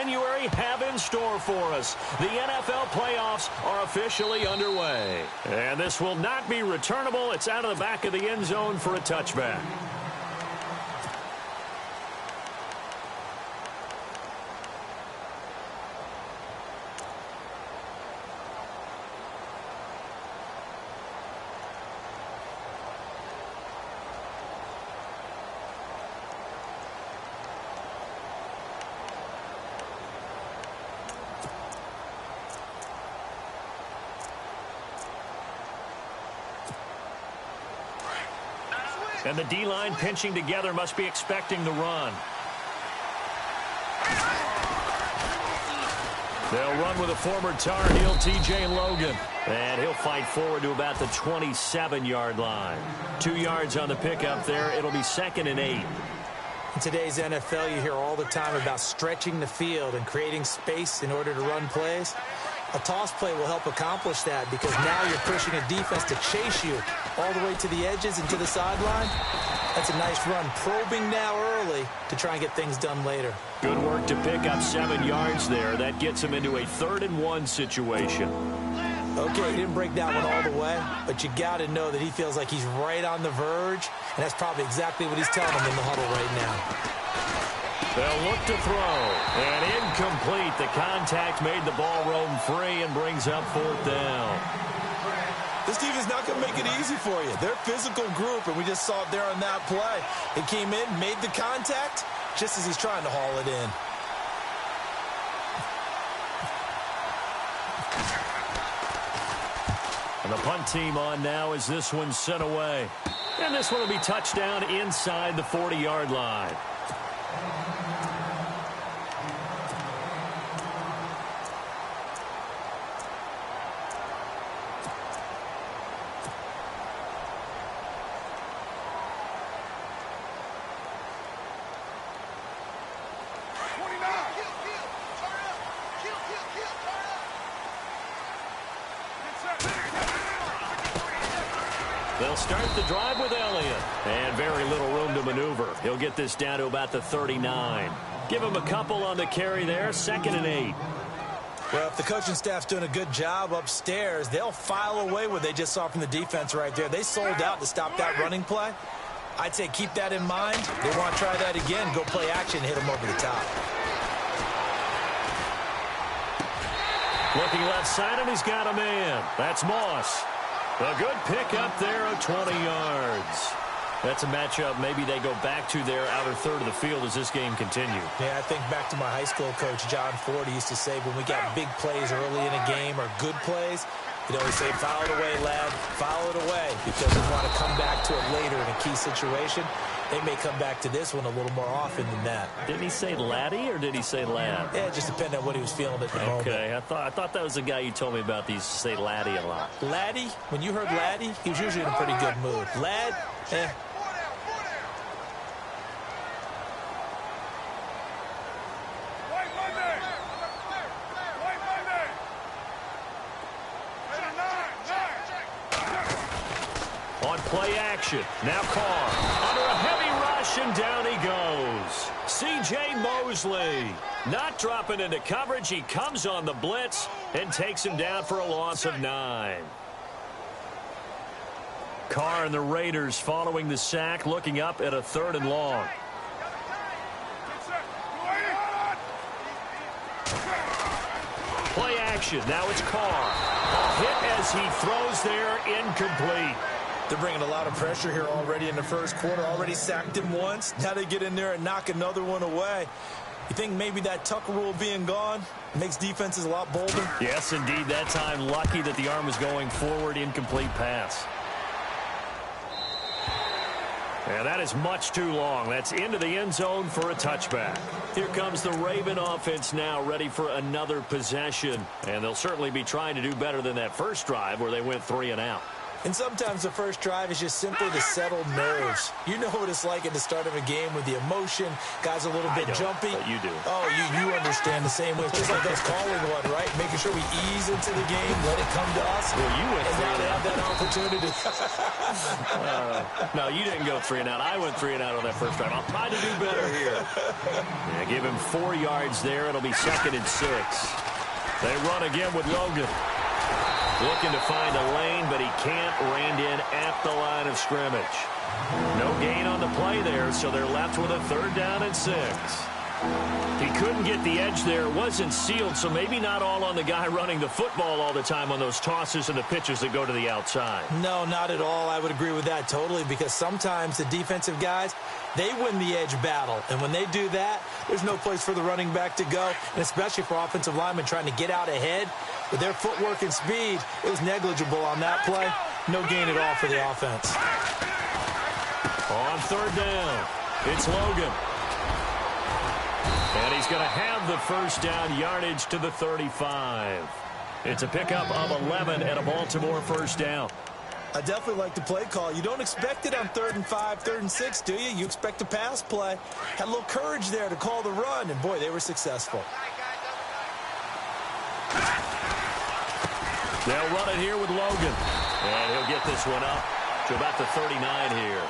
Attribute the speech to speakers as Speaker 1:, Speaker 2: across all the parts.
Speaker 1: January have in store for us. The NFL playoffs are officially underway. And this will not be returnable. It's out of the back of the end zone for a touchback. And the D-line pinching together must be expecting the run. They'll run with a former Tar Heel, T.J. Logan. And he'll fight forward to about the 27-yard line. 2 yards on the pickup there. It'll be 2nd and 8.
Speaker 2: In today's NFL, you hear all the time about stretching the field and creating space in order to run plays. A toss play will help accomplish that because now you're pushing a defense to chase you all the way to the edges and to the sideline. That's a nice run, probing now early to try and get things done later.
Speaker 1: Good work to pick up 7 yards there. That gets him into a 3rd and 1 situation.
Speaker 2: Okay, he didn't break that one all the way, but you got to know that he feels like he's right on the verge, and that's probably exactly what he's telling him in the huddle right now.
Speaker 1: They'll look to throw, and incomplete. The contact made the ball roam free and brings up 4th down.
Speaker 3: This defense is not going to make it easy for you. They're a physical group, and we just saw it there on that play. They came in, made the contact, just as he's trying to haul it in.
Speaker 1: And the punt team on now as this one's sent away. And this one will be touchdown inside the 40-yard line. They'll start the drive with Elliott. And very little room to maneuver. He'll get this down to about the 39. Give him a couple on the carry there. 2nd and 8.
Speaker 2: Well, if the coaching staff's doing a good job upstairs, they'll file away what they just saw from the defense right there. They sold out to stop that running play. I'd say keep that in mind. They want to try that again. Go play action, hit them over the top.
Speaker 1: Looking left side, and he's got a man. That's Moss. A good pick up there of 20 yards. That's a matchup maybe they go back to their outer third of the field as this game continues.
Speaker 2: Yeah, I think back to my high school coach, John Ford. He used to say when we got big plays early in a game or good plays, he'd always say, foul it away, lad. Foul it away, because we want to come back to it later in a key situation. They may come back to this one a little more often than that.
Speaker 1: Didn't he say laddie or did he say lad?
Speaker 2: Yeah, it just depended on what he was feeling at the moment.
Speaker 1: Okay, I thought that was the guy you told me about. He used to say laddie a lot.
Speaker 2: Laddie? When you heard laddie, he was usually in a pretty good mood. Lad? Eh.
Speaker 1: On play action, now Carr under a heavy rush, and down he goes. C.J. Mosley not dropping into coverage. He comes on the blitz and takes him down for a loss of 9. Carr and the Raiders following the sack, looking up at a 3rd and long. Play action, now it's Carr. A hit as he throws there, incomplete.
Speaker 3: They're bringing a lot of pressure here already in the first quarter. Already sacked him once. Now they get in there and knock another one away. You think maybe that Tucker rule being gone makes defenses a lot bolder?
Speaker 1: Yes, indeed. That time, lucky that the arm was going forward. Incomplete pass. And that is much too long. That's into the end zone for a touchback. Here comes the Raven offense now, ready for another possession. And they'll certainly be trying to do better than that first drive where they went 3 and out.
Speaker 3: And sometimes the first drive is just simply to settle nerves. You know what it's like at the start of a game with the emotion. Guys are a little bit jumpy.
Speaker 1: But you do.
Speaker 3: Oh, you understand the same way. It's just like us calling one, right? Making sure we ease into the game, let it come to us.
Speaker 1: Well, you went
Speaker 3: and now they have that opportunity.
Speaker 1: No, you didn't go 3 and out. I went 3 and out on that first drive. I'll try to do better here. Yeah, give him 4 yards there. It'll be 2nd and 6. They run again with Logan. Looking to find a lane, but he can't. Reined in at the line of scrimmage. No gain on the play there, so they're left with a 3rd down and 6. He couldn't get the edge there. It wasn't sealed, so maybe not all on the guy running the football all the time on those tosses and the pitches that go to the outside.
Speaker 3: No, not at all. I would agree with that totally, because sometimes the defensive guys, they win the edge battle. And when they do that, there's no place for the running back to go, and especially for offensive linemen trying to get out ahead. With their footwork and speed, it was negligible on that play. No gain at all for the offense.
Speaker 1: On 3rd down, it's Logan. And he's going to have the 1st down, yardage to the 35. It's a pickup of 11 and a Baltimore 1st down.
Speaker 3: I definitely like the play call. You don't expect it on 3rd and 5, 3rd and 6, do you? You expect a pass play. Had a little courage there to call the run, and boy, they were successful.
Speaker 1: They'll run it here with Logan. And he'll get this one up to about the 39 here.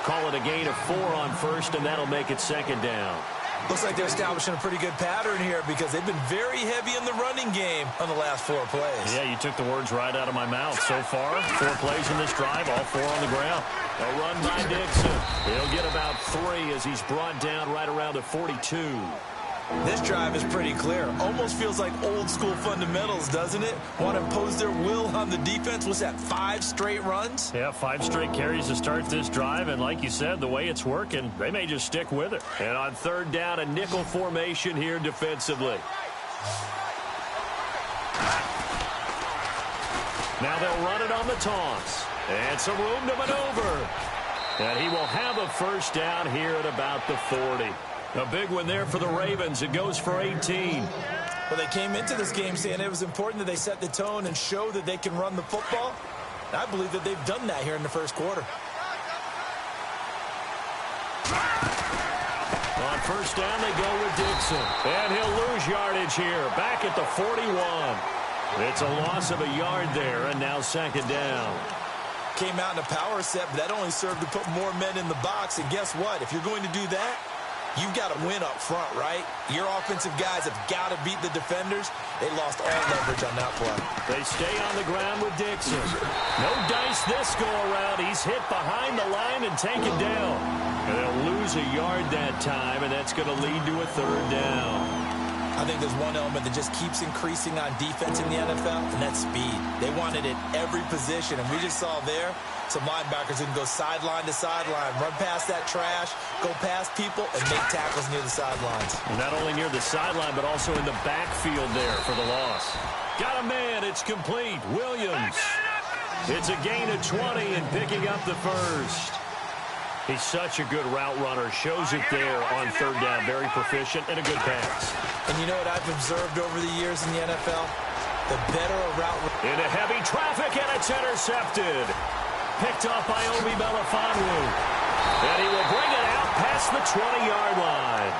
Speaker 1: Call it a gain of 4 on 1st, and that'll make it 2nd down.
Speaker 3: Looks like they're establishing a pretty good pattern here, because they've been very heavy in the running game on the last 4 plays.
Speaker 1: Yeah, you took the words right out of my mouth. So far, 4 plays in this drive, all 4 on the ground. A run by Dixon. He'll get about 3 as he's brought down right around the 42.
Speaker 3: This drive is pretty clear. Almost feels like old school fundamentals, doesn't it? Want to impose their will on the defense. What's that, 5 straight runs?
Speaker 1: Yeah, 5 straight carries to start this drive. And like you said, the way it's working, they may just stick with it. And on 3rd down, a nickel formation here defensively. Now they'll run it on the toss. And some room to maneuver. And he will have a 1st down here at about the 40. A big one there for the Ravens. It goes for 18.
Speaker 3: Well, they came into this game saying it was important that they set the tone and show that they can run the football. And I believe that they've done that here in the 1st quarter.
Speaker 1: On 1st down, they go with Dixon. And he'll lose yardage here. Back at the 41. It's a loss of a yard there, and now 2nd down.
Speaker 3: Came out in a power set, but that only served to put more men in the box. And guess what? If you're going to do that, you've got to win up front, right? Your offensive guys have got to beat the defenders. They lost all leverage on that play.
Speaker 1: They stay on the ground with Dixon. No dice this go-around. He's hit behind the line and taken down. And they'll lose a yard that time, and that's going to lead to a 3rd down.
Speaker 3: I think there's one element that just keeps increasing on defense in the NFL, and that's speed. They want it at every position, and we just saw there some linebackers who can go sideline to sideline, run past that trash, go past people, and make tackles near the sidelines.
Speaker 1: Not only near the sideline, but also in the backfield there for the loss. Got a man. It's complete. Williams. It's a gain of 20 and picking up the 1st. He's such a good route runner. Shows it there on 3rd down. Very proficient and a good pass.
Speaker 3: And you know what I've observed over the years in the NFL? The better a route...
Speaker 1: Into heavy traffic, and it's intercepted. Picked off by Obi Melifonwu. And he will bring it out past the 20-yard line.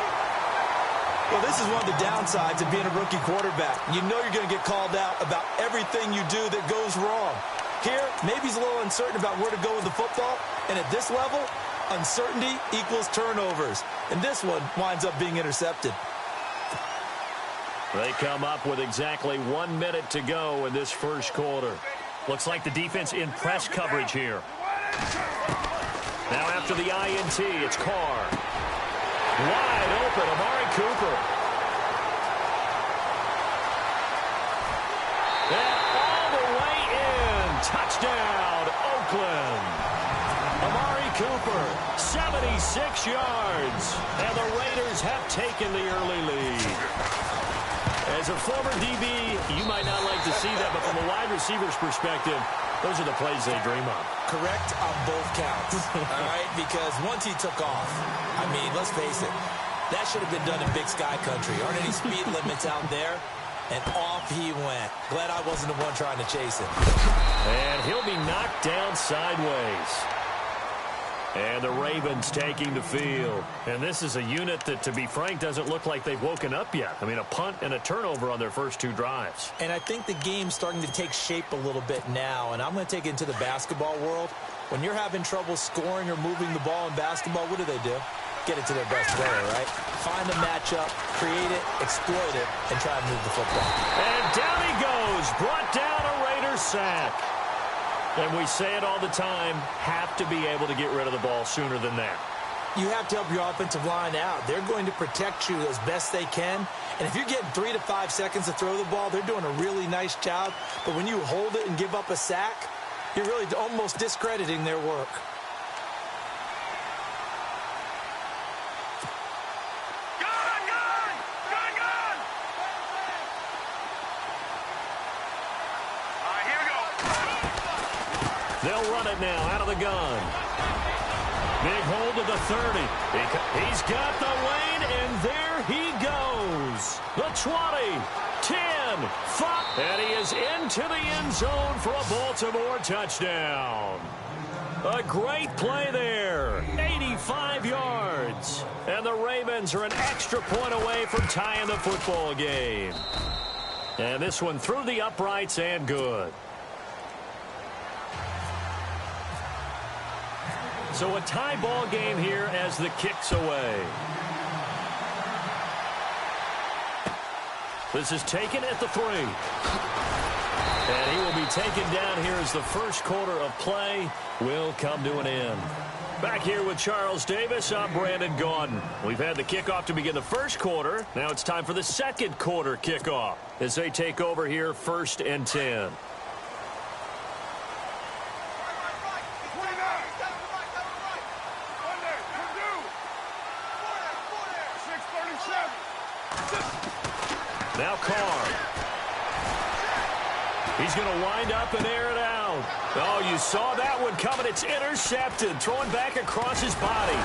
Speaker 3: Well, this is one of the downsides of being a rookie quarterback. You know you're going to get called out about everything you do that goes wrong. Here, maybe he's a little uncertain about where to go with the football. And at this level, uncertainty equals turnovers. And this one winds up being intercepted.
Speaker 1: They come up with exactly 1 minute to go in this 1st quarter. Looks like the defense in press coverage here. Now after the INT, it's Carr. Wide open, Amari Cooper. And all the way in. Touchdown, Oakland. Amari Cooper, 76 yards. And the Raiders have taken the early lead. As a former DB, you might not like to see that, but from a wide receiver's perspective, those are the plays they dream of.
Speaker 3: Correct on both counts, all right? Because once he took off, I mean, let's face it, that should have been done in Big Sky Country. Aren't any speed limits out there? And off he went. Glad I wasn't the one trying to chase him.
Speaker 1: And he'll be knocked down sideways. And the Ravens taking the field. And this is a unit that, to be frank, doesn't look like they've woken up yet. I mean, a punt and a turnover on their first 2 drives.
Speaker 2: And I think the game's starting to take shape a little bit now. And I'm going to take it into the basketball world. When you're having trouble scoring or moving the ball in basketball, what do? Get it to their best player, right? Find a matchup, create it, exploit it, and try and move the football.
Speaker 1: And down he goes. Brought down a Raiders sack. And we say it all the time, have to be able to get rid of the ball sooner than that.
Speaker 2: You have to help your offensive line out. They're going to protect you as best they can. And if you're getting 3 to 5 seconds to throw the ball, they're doing a really nice job. But when you hold it and give up a sack, you're really almost discrediting their work.
Speaker 1: They'll run it now out of the gun. Big hold to the 30. He's got the lane, and there he goes. The 20, 10, 5. And he is into the end zone for a Baltimore touchdown. A great play there. 85 yards. And the Ravens are an extra point away from tying the football game. And this one through the uprights and good. So a tie ball game here as the kick's away. This is taken at the 3. And he will be taken down here as the first quarter of play will come to an end. Back here with Charles Davis, I'm Brandon Gaudin. We've had the kickoff to begin the first quarter. Now it's time for the second quarter kickoff as they take over here 1st and 10. Now Carr. He's going to wind up and air it out. Oh, you saw that one coming. It's intercepted. Throwing back across his body.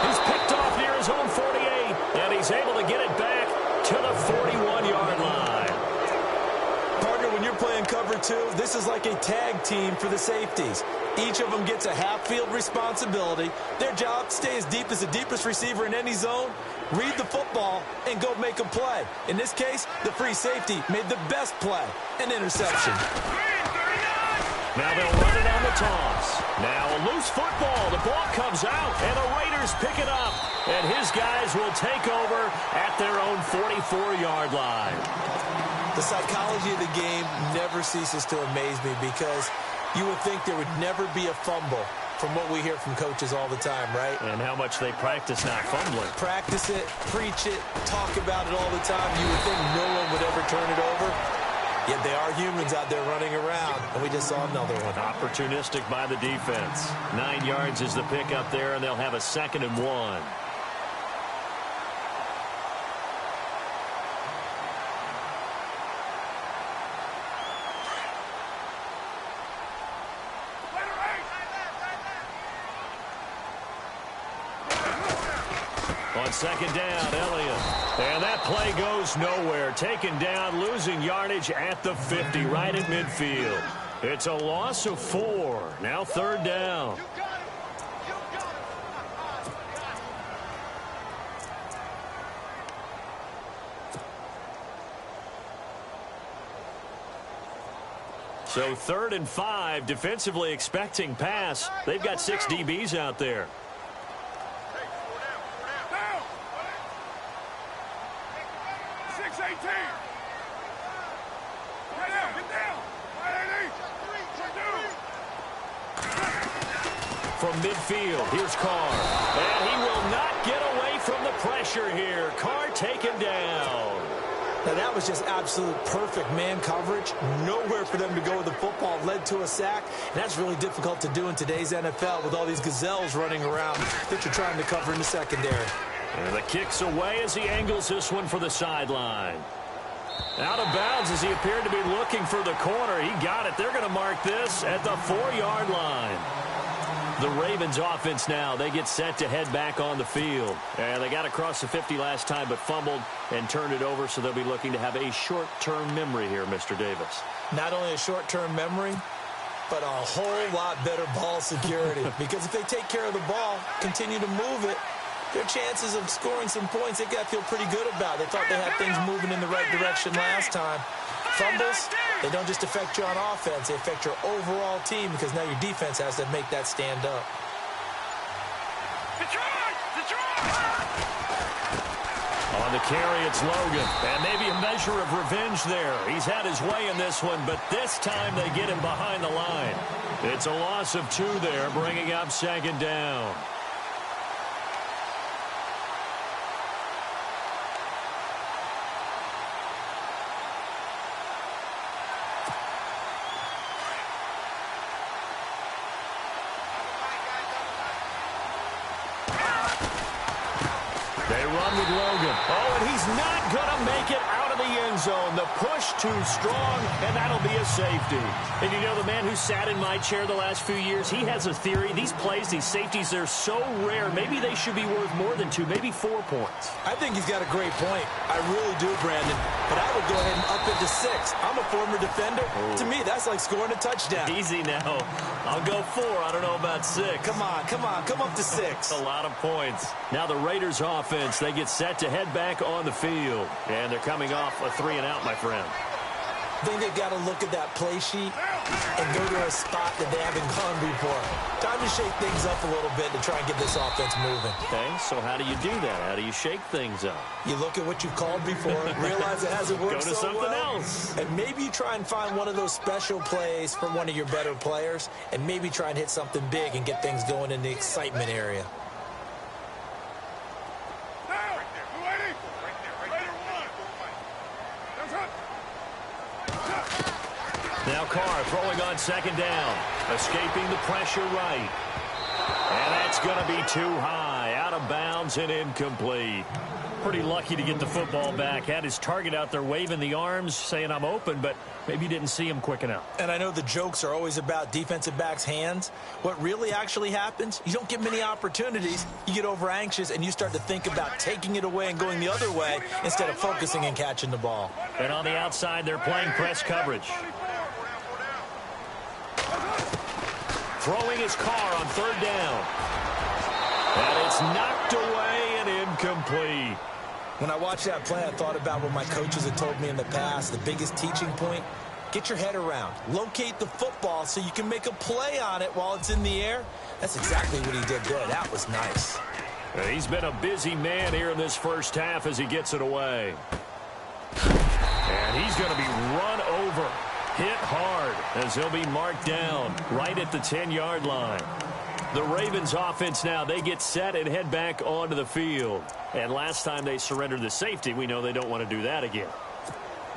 Speaker 1: He's picked off near his own 48. And he's able to get it back to the 41-yard line.
Speaker 2: Partner, when you're playing cover 2, this is like a tag team for the safeties. Each of them gets a half-field responsibility. Their job, stay as deep as the deepest receiver in any zone, read the football, and go make a play. In this case, the free safety made the best play, an interception.
Speaker 1: Now they'll run it on the toss. Now a loose football. The ball comes out, and the Raiders pick it up. And his guys will take over at their own 44-yard line.
Speaker 2: The psychology of the game never ceases to amaze me because you would think there would never be a fumble from what we hear from coaches all the time, right?
Speaker 1: And how much they practice not fumbling.
Speaker 2: Practice it, preach it, talk about it all the time. You would think no one would ever turn it over. Yet they are humans out there running around, and we just saw another one.
Speaker 1: Opportunistic by the defense. 9 yards is the pickup there, and they'll have a 2nd and 1. On 2nd down, Elliott. And that play goes nowhere. Taken down, losing yardage at the 50, right at midfield. It's a loss of 4. Now 3rd down. So 3rd and 5, defensively expecting pass. They've got 6 DBs out there. From midfield, here's Carr. And he will not get away from the pressure here. Carr taken down.
Speaker 2: Now that was just absolute perfect man coverage. Nowhere for them to go with the football. Led to a sack. And that's really difficult to do in today's NFL with all these gazelles running around that you're trying to cover in the secondary.
Speaker 1: And the kick's away as he angles this one for the sideline. Out of bounds as he appeared to be looking for the corner. He got it. They're going to mark this at the 4-yard line. The Ravens offense now, they get set to head back on the field. And they got across the 50 last time but fumbled and turned it over, so they'll be looking to have a short-term memory here, Mr. Davis.
Speaker 2: Not only a short-term memory, but a whole lot better ball security. Because if they take care of the ball, continue to move it, their chances of scoring some points, they got to feel pretty good about. They thought they had things moving in the right direction last time. Fumbles, they don't just affect you on offense, they affect your overall team because now your defense has to make that stand up.
Speaker 1: On the carry, it's Logan. And maybe a measure of revenge there. He's had his way in this one, but this time they get him behind the line. It's a loss of 2 there, bringing up second down. They run with Logan. Oh, and he's not going to make it out of the end zone. The push too strong, and that'll be a safety. And you know, the man who sat in my chair the last few years, he has a theory. These plays, these safeties, they're so rare. Maybe they should be worth more than 2, maybe 4 points.
Speaker 2: I think he's got a great point. I really do, Brandon. But I would go ahead and up it to 6. I'm a former defender. Oh. To me, that's like scoring a touchdown.
Speaker 1: Easy now. I'll go 4. I don't know about 6.
Speaker 2: Come on. Come up to 6.
Speaker 1: A lot of points. Now the Raiders offense, they get set to head back on the field. And they're coming off a 3-and-out, my friend.
Speaker 2: I think they've got to look at that play sheet and go to a spot that they haven't gone before. Time to shake things up a little bit to try and get this offense moving.
Speaker 1: Okay, so how do you do that? How do you shake things up?
Speaker 2: You look at what you've called before, realize it hasn't worked
Speaker 1: so well. Go to something else.
Speaker 2: And maybe you try and find one of those special plays from one of your better players, and maybe try and hit something big and get things going in the excitement area.
Speaker 1: Now Carr throwing on second down. Escaping the pressure right. And that's going to be too high. Out of bounds and incomplete. Pretty lucky to get the football back. Had his target out there waving the arms, saying I'm open, but maybe didn't see him quick enough.
Speaker 2: And I know the jokes are always about defensive backs' hands. What really actually happens, you don't get many opportunities. You get over anxious, and you start to think about taking it away and going the other way instead of focusing and catching the ball.
Speaker 1: And on the outside, they're playing press coverage. Throwing his Carr on third down. And it's knocked away and incomplete.
Speaker 2: When I watched that play, I thought about what my coaches had told me in the past. The biggest teaching point, get your head around. Locate the football so you can make a play on it while it's in the air. That's exactly what he did there. That was nice.
Speaker 1: He's been a busy man here in this first half as he gets it away. And he's going to be run over. Hit hard as he'll be marked down right at the 10-yard line. The Ravens offense now, they get set and head back onto the field. And last time they surrendered the safety, we know they don't want to do that again.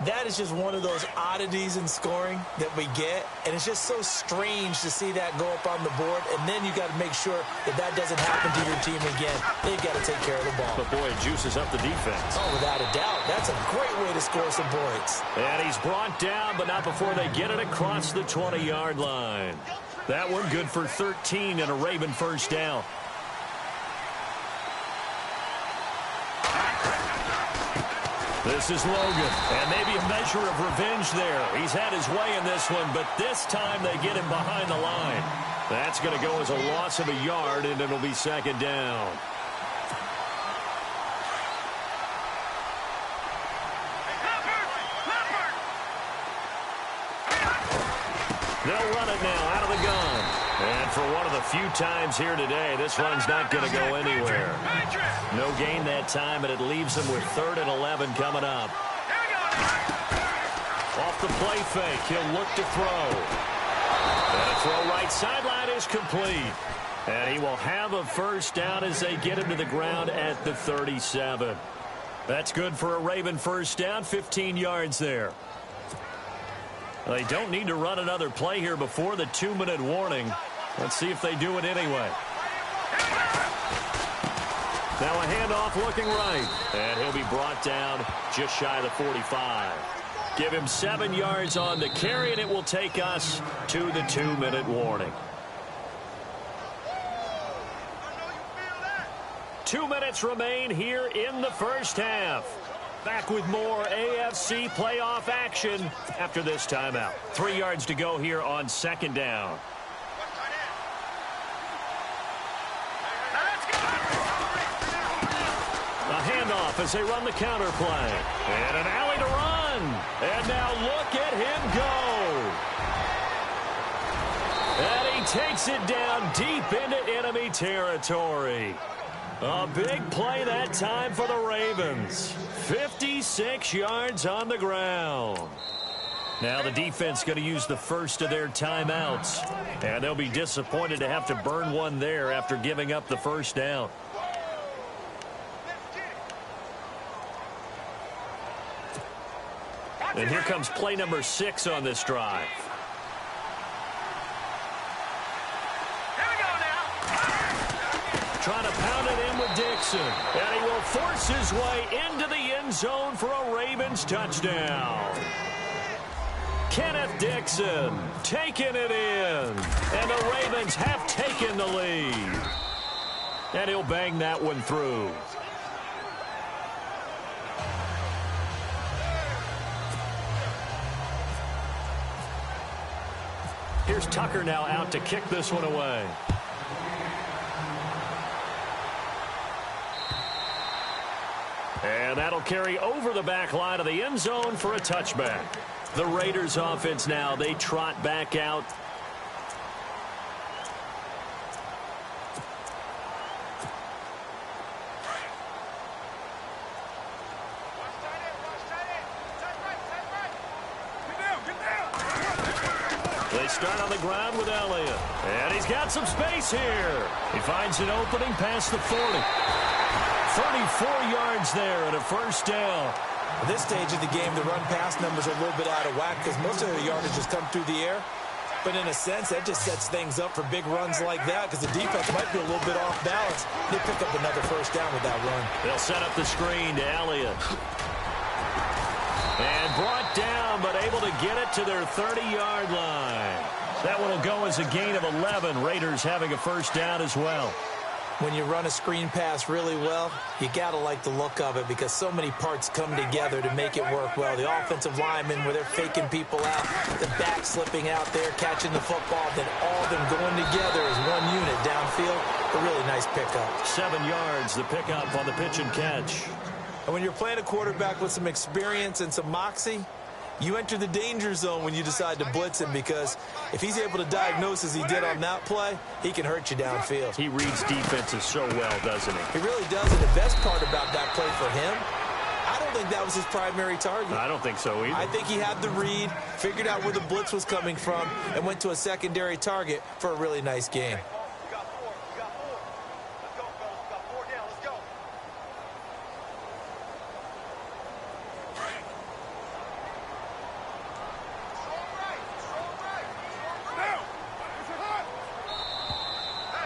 Speaker 2: That is just one of those oddities in scoring that we get. And it's just so strange to see that go up on the board. And then you got to make sure that that doesn't happen to your team again. They've got to take care of the ball.
Speaker 1: But, boy, it juices up the defense.
Speaker 2: Oh, without a doubt. That's a great way to score some points.
Speaker 1: And he's brought down, but not before they get it across the 20-yard line. That one good for 13 and a Raven first down. This is Logan, and maybe a measure of revenge there. He's had his way in this one, but this time they get him behind the line. That's going to go as a loss of a yard, and it'll be second down. They'll run it now out of the gun. And for one of the few times here today, this run's not going to go anywhere. No gain that time, and it leaves them with 3rd and 11 coming up. Off the play fake, he'll look to throw. And a throw right sideline is complete. And he will have a first down as they get him to the ground at the 37. That's good for a Raven first down, 15 yards there. They don't need to run another play here before the 2-minute warning. Let's see if they do it anyway. Now a handoff looking right. And he'll be brought down just shy of the 45. Give him 7 yards on the carry, and it will take us to the 2-minute warning. minutes remain here in the first half. Back with more AFC playoff action after this timeout. 3 yards to go here on second down. A handoff as they run the counter play. And an alley to run. And now look at him go. And he takes it down deep into enemy territory. A big play that time for the Ravens. 56 yards on the ground. Now the defense going to use the first of their timeouts. And they'll be disappointed to have to burn one there after giving up the first down. And here comes play number 6 on this drive. Trying to pound it in with Dixon. And he will force his way into the end zone for a Ravens touchdown. Kenneth Dixon taking it in. And the Ravens have taken the lead. And he'll bang that one through. Here's Tucker now out to kick this one away. And that'll carry over the back line of the end zone for a touchback. The Raiders offense now, they trot back out. They start on the ground with Elliott. And he's got some space here. He finds an opening past the 40. 34 yards there and a first down.
Speaker 2: At this stage of the game, the run-pass numbers are a little bit out of whack because most of their yardage has come through the air. But in a sense, that just sets things up for big runs like that because the defense might be a little bit off balance. They pick up another first down with that run.
Speaker 1: They'll set up the screen to Elliott. And brought down, but able to get it to their 30-yard line. That one will go as a gain of 11. Raiders having a first down as well.
Speaker 2: When you run a screen pass really well, you got to like the look of it because so many parts come together to make it work well. The offensive linemen, where they're faking people out, the back slipping out there, catching the football, then all of them going together as one unit downfield. A really nice pickup.
Speaker 1: 7 yards, the pickup on the pitch and catch.
Speaker 2: And when you're playing a quarterback with some experience and some moxie, you enter the danger zone when you decide to blitz him because if he's able to diagnose as he did on that play, he can hurt you downfield.
Speaker 1: He reads defenses so well, doesn't he?
Speaker 2: He really does, and the best part about that play for him, I don't think that was his primary target.
Speaker 1: I don't think so either.
Speaker 2: I think he had the read, figured out where the blitz was coming from, and went to a secondary target for a really nice game.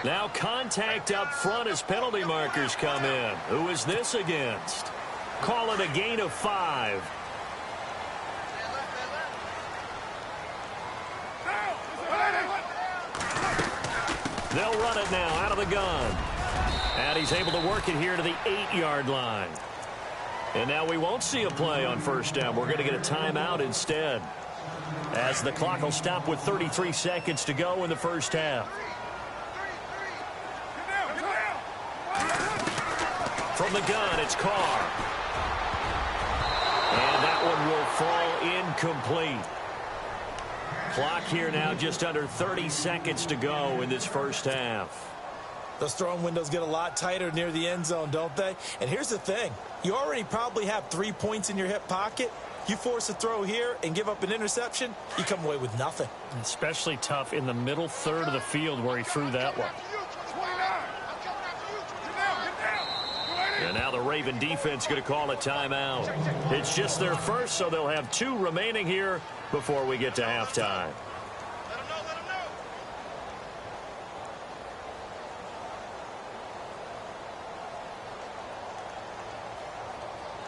Speaker 1: Now contact up front as penalty markers come in. Who is this against? Call it a gain of 5. They'll run it now out of the gun. And he's able to work it here to the 8-yard line. And now we won't see a play on first down. We're going to get a timeout instead, as the clock will stop with 33 seconds to go in the first half. From the gun, it's Carr. And that one will fall incomplete. Clock here now just under 30 seconds to go in this first half.
Speaker 2: Those throwing windows get a lot tighter near the end zone, don't they? And here's the thing. You already probably have 3 points in your hip pocket. You force a throw here and give up an interception, you come away with nothing.
Speaker 1: Especially tough in the middle third of the field where he threw that one. And now the Raven defense going to call a timeout. It's just their first, so they'll have 2 remaining here before we get to halftime.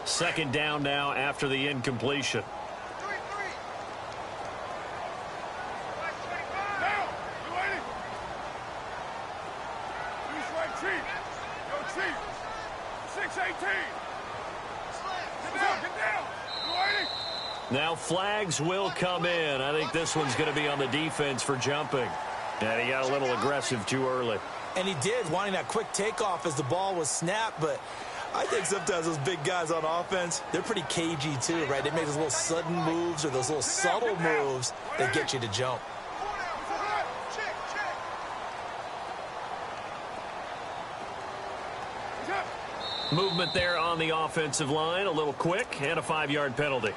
Speaker 1: Second down now after the incompletion. Now flags will come in. I think this one's going to be on the defense for jumping. And he got a little aggressive too early.
Speaker 2: And he did, wanting that quick takeoff as the ball was snapped. But I think sometimes those big guys on offense, they're pretty cagey too, right? They make those little sudden moves or those little subtle moves that get you to jump.
Speaker 1: Movement there on the offensive line, a little quick, and a 5-yard penalty.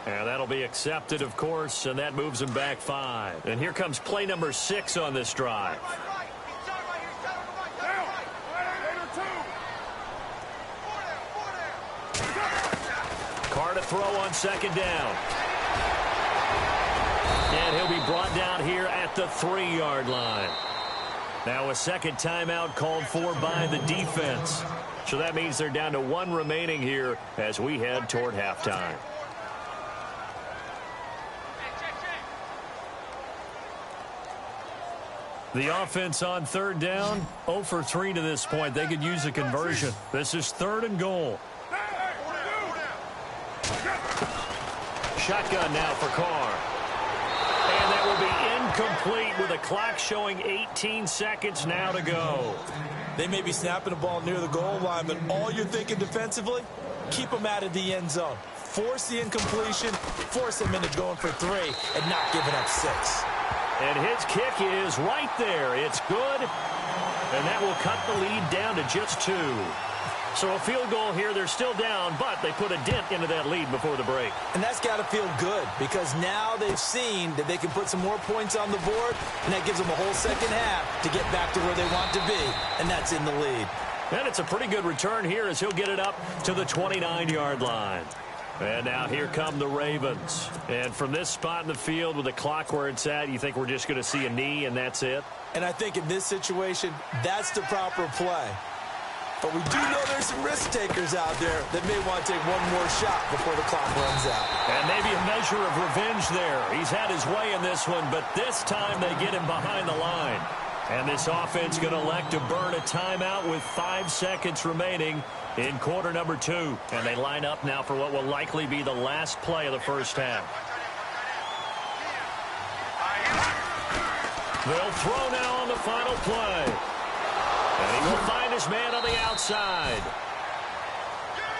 Speaker 1: And that'll be accepted, of course, and that moves him back 5. And here comes play number 6 on this drive. Carr to throw on 2nd down. And he'll be brought down here at the 3-yard line. Now a second timeout called for by the defense. So that means they're down to 1 remaining here as we head toward halftime. The offense on 3rd down, 0 for 3 to this point. They could use a conversion. This is 3rd and goal. Shotgun now for Carr. And that will be incomplete with the clock showing 18 seconds now to go.
Speaker 2: They may be snapping the ball near the goal line, but all you're thinking defensively, keep them out of the end zone. Force the incompletion, force them into going for 3 and not giving up 6.
Speaker 1: And his kick is right there. It's good. And that will cut the lead down to just 2. So a field goal here. They're still down, but they put a dent into that lead before the break.
Speaker 2: And that's got to feel good because now they've seen that they can put some more points on the board, and that gives them a whole second half to get back to where they want to be, and that's in the lead.
Speaker 1: And it's a pretty good return here as he'll get it up to the 29-yard line. And now here come the Ravens. And from this spot in the field with the clock where it's at, you think we're just going to see a knee and that's it?
Speaker 2: And I think in this situation, that's the proper play. But we do know there's some risk takers out there that may want to take one more shot before the clock runs out.
Speaker 1: And maybe a measure of revenge there. He's had his way in this one, but this time they get him behind the line. And this offense going to elect to burn a timeout with 5 seconds remaining in quarter number 2. And they line up now for what will likely be the last play of the first half. They'll throw now on the final play. And he will find his man on the outside.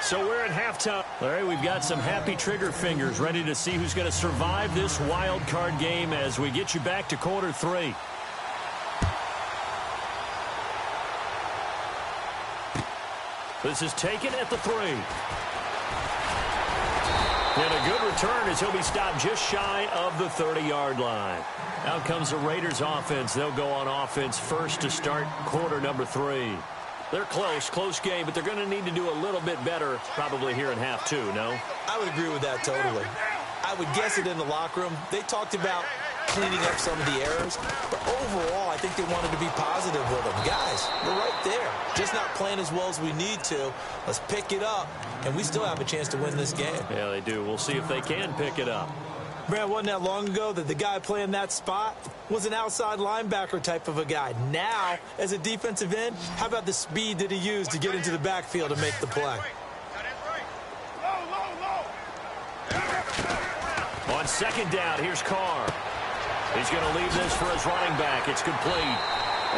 Speaker 1: So we're at halftime. All right, we've got some happy trigger fingers ready to see who's going to survive this wild card game as we get you back to quarter 3. This is taken at the 3. And a good return as he'll be stopped just shy of the 30-yard line. Out comes the Raiders offense. They'll go on offense first to start quarter number 3. They're close game, but they're going to need to do a little bit better probably here in half 2, no?
Speaker 2: I would agree with that totally. I would guess it in the locker room. They talked about cleaning up some of the errors, but overall, I think they wanted to be positive with them. Guys, we're right there. Just not playing as well as we need to. Let's pick it up, and we still have a chance to win this game.
Speaker 1: Yeah, they do. We'll see if they can pick it up.
Speaker 2: Brad, wasn't that long ago that the guy playing that spot was an outside linebacker type of a guy. Now, as a defensive end, how about the speed that he used to get into the backfield and make the play?
Speaker 1: On 2nd down, here's Carr. He's going to leave this for his running back. It's complete.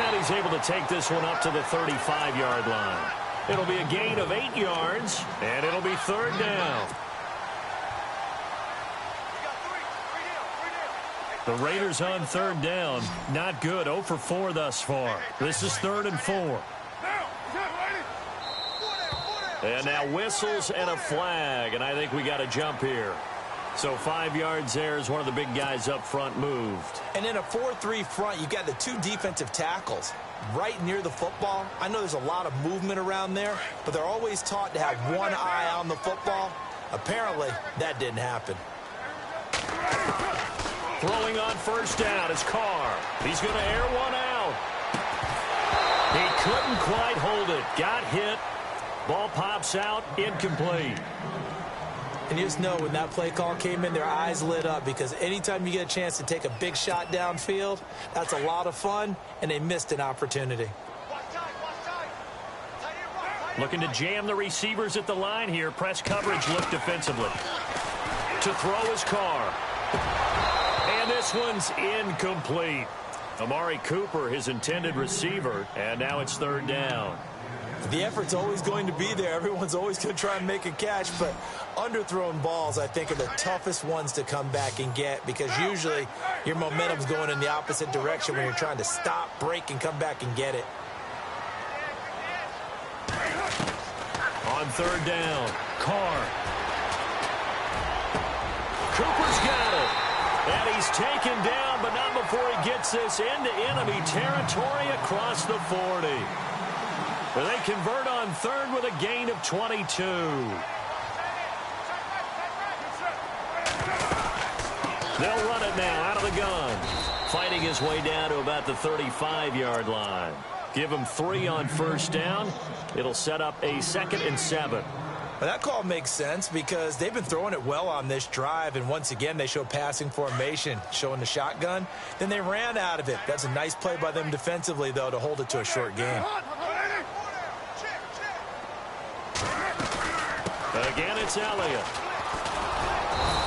Speaker 1: And he's able to take this one up to the 35-yard line. It'll be a gain of 8 yards, and it'll be 3rd down. The Raiders on 3rd down. Not good. 0 for 4 thus far. This is 3rd and 4. And now whistles and a flag, and I think we got a jump here. So 5 yards there as one of the big guys up front moved.
Speaker 2: And in a 4-3 front, you got the 2 defensive tackles right near the football. I know there's a lot of movement around there, but they're always taught to have one eye on the football. Apparently, that didn't happen.
Speaker 1: Throwing on 1st down is Carr. He's going to air one out. He couldn't quite hold it. Got hit. Ball pops out. Incomplete.
Speaker 2: And you just know when that play call came in, their eyes lit up because anytime you get a chance to take a big shot downfield, that's a lot of fun, and they missed an opportunity. Looking to jam the receivers at the line here. Press coverage look defensively.
Speaker 1: To throw his car. And this one's incomplete. Amari Cooper, his intended receiver, and now it's third down.
Speaker 3: The effort's always going to be there. Everyone's always going to try and make a catch, but underthrown balls, I think, are the toughest ones to come back and get because usually your momentum's going in the opposite direction when you're trying to stop, break, and come back and get it.
Speaker 1: On third down, Carr. Cooper's got it. And he's taken down, but not before he gets this into enemy territory across the 40. They convert on third with a gain of 22. They'll run it now out of the gun. Fighting his way down to about the 35-yard line. Give him 3 on first down. It'll set up a 2nd and 7.
Speaker 3: Well, that call makes sense because they've been throwing it well on this drive, and once again they show passing formation, showing the shotgun. Then they ran out of it. That's a nice play by them defensively, though, to hold it to a short game.
Speaker 1: Again, it's Elliott.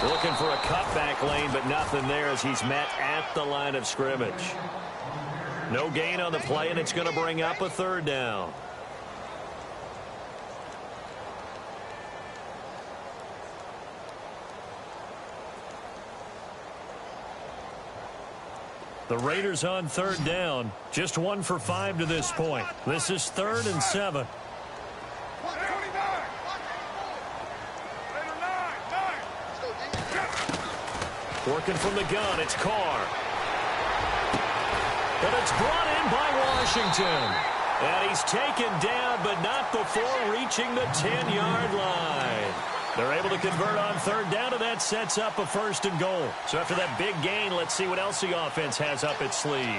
Speaker 1: Looking for a cutback lane, but nothing there as he's met at the line of scrimmage. No gain on the play, and it's going to bring up a third down. The Raiders on third down. Just 1 for 5 to this point. This is 3rd and 7. Working from the gun, it's Carr. And it's brought in by Washington. And he's taken down, but not before reaching the 10-yard line. They're able to convert on third down, and that sets up a 1st and goal. So after that big gain, let's see what else the offense has up its sleeve.
Speaker 4: 93.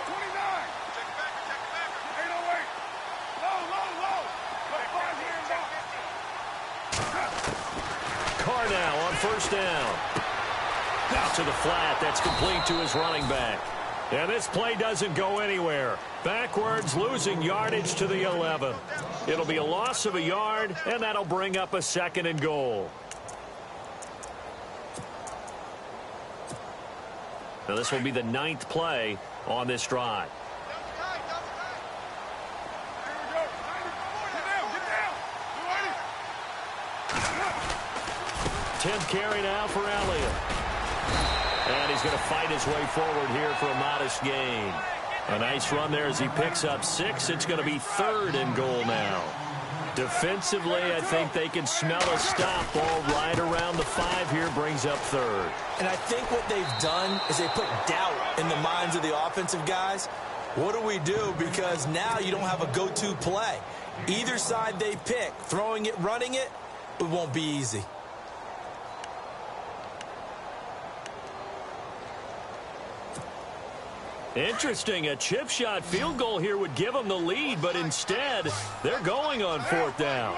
Speaker 4: 29. 808. Low.
Speaker 1: Carr now on first down. Out to the flat. That's complete to his running back. And this play doesn't go anywhere. Backwards, losing yardage to the 11. It'll be a loss of a yard, and that'll bring up a 2nd and goal. Now this will be the 9th play on this drive. 10th carry now for Elliott. And he's going to fight his way forward here for a modest gain. A nice run there as he picks up 6. It's going to be 3rd and goal now. Defensively, I think they can smell a stop. Ball right around the 5 here, brings up 3rd.
Speaker 3: And I think what they've done is they put doubt in the minds of the offensive guys. What do we do? Because now you don't have a go-to play. Either side they pick, throwing it, running it, it won't be easy.
Speaker 1: Interesting, a chip shot field goal here would give them the lead, but instead, they're going on 4th down.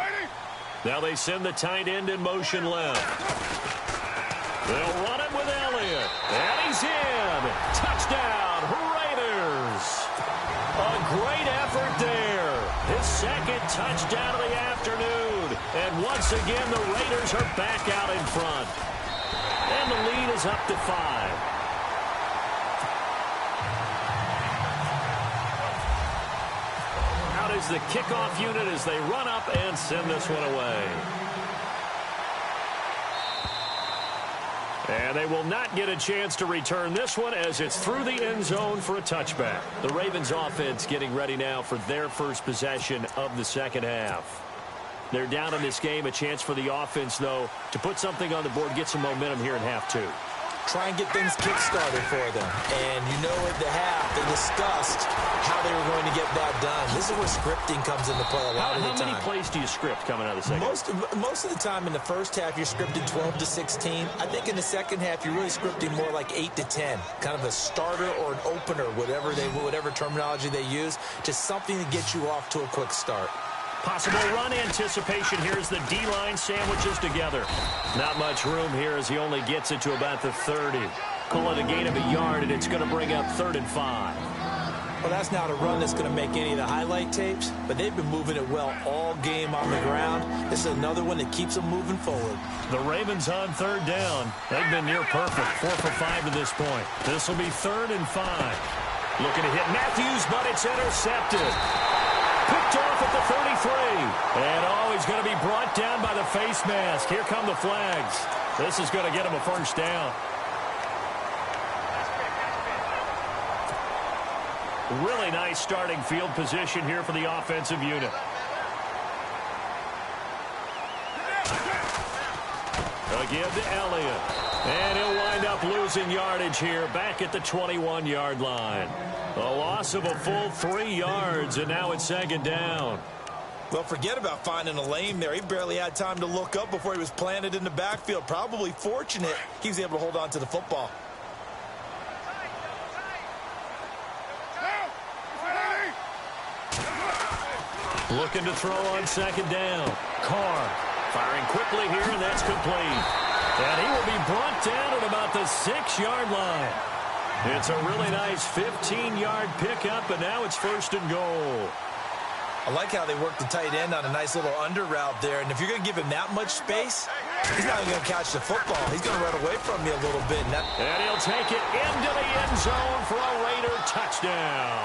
Speaker 1: Now they send the tight end in motion left. They'll run it with Elliott, and he's in. Touchdown, Raiders. A great effort there. His 2nd touchdown of the afternoon. And once again, the Raiders are back out in front. And the lead is up to 5. Is the kickoff unit as they run up and send this one away. And they will not get a chance to return this one as it's through the end zone for a touchback. The Ravens offense getting ready now for their first possession of the 2nd half. They're down in this game. A chance for the offense, though, to put something on the board, get some momentum here in half 2.
Speaker 3: Try and get things kick-started for them. And you know at the half, they discussed how they were going to get that done. This is where scripting comes into play a lot of the time.
Speaker 1: How many plays do you script coming out of the second?
Speaker 3: Most of the time in the first half, you're scripted 12 to 16. I think in the second half, you're really scripting more like 8 to 10. Kind of a starter or an opener, whatever terminology they use. Just something to get you off to a quick start.
Speaker 1: Possible run anticipation here as the D-line sandwiches together. Not much room here as he only gets it to about the 30. Call it a gain of a yard, and it's going to bring up 3rd and 5.
Speaker 2: Well, that's not a run that's going to make any of the highlight tapes, but they've been moving it well all game on the ground. This is another one that keeps them moving forward.
Speaker 1: The Ravens on third down. They've been near perfect, 4 for 5 to this point. This will be 3rd and 5. Looking to hit Matthews, but it's intercepted. Picked off at the 33. And, he's going to be brought down by the face mask. Here come the flags. This is going to get him a first down. Really nice starting field position here for the offensive unit. Again to Elliott. And he'll wind up losing yardage here back at the 21-yard line. A loss of a full 3 yards, and now it's 2nd down.
Speaker 2: Well, forget about finding a lane there. He barely had time to look up before he was planted in the backfield. Probably fortunate he was able to hold on to the football.
Speaker 1: Looking to throw on 2nd down. Carr firing quickly here, and that's complete. And he will be brought down at about the 6-yard line. It's a really nice 15-yard pickup, and now it's 1st and goal.
Speaker 2: I like how they work the tight end on a nice little under route there. And if you're going to give him that much space, he's not even going to catch the football. He's going to run away from you a little bit.
Speaker 1: And he'll take it into the end zone for a Raider touchdown.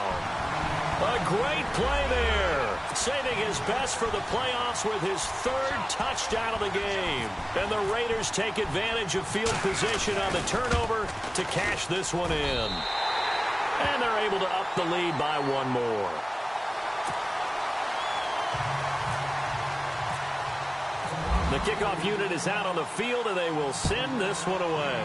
Speaker 1: A great play there. Saving his best for the playoffs with his 3rd touchdown of the game. And the Raiders take advantage of field position on the turnover to cash this one in. And they're able to up the lead by 1 more. The kickoff unit is out on the field, and they will send this one away.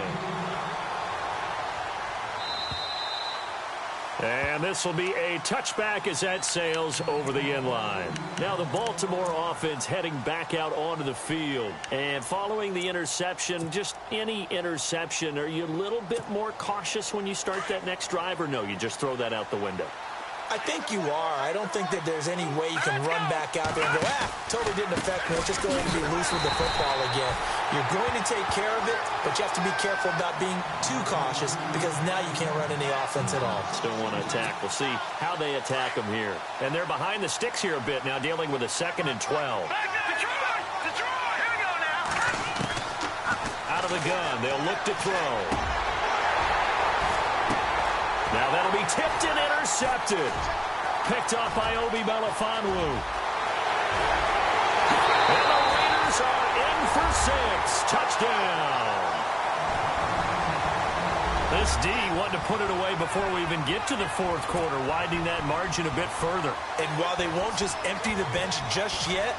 Speaker 1: And this will be a touchback as that sails over the end line. Now the Baltimore offense heading back out onto the field. And following the interception, just any interception, are you a little bit more cautious when you start that next drive, or no, you just throw that out the window?
Speaker 2: I think you are. I don't think that there's any way you can run back out there and go, totally didn't affect me. Let's just go ahead and be loose with the football again. You're going to take care of it, but you have to be careful about being too cautious because now you can't run any offense at all.
Speaker 1: Still want to attack. We'll see how they attack them here. And they're behind the sticks here a bit now, dealing with a 2nd and 12. Out of the gun, they'll look to throw. Now that'll be tipped and intercepted. Picked off by Obi Melifonwu. And the Raiders are in for 6. Touchdown. This D wanted to put it away before we even get to the 4th quarter, widening that margin a bit further.
Speaker 2: And while they won't just empty the bench just yet,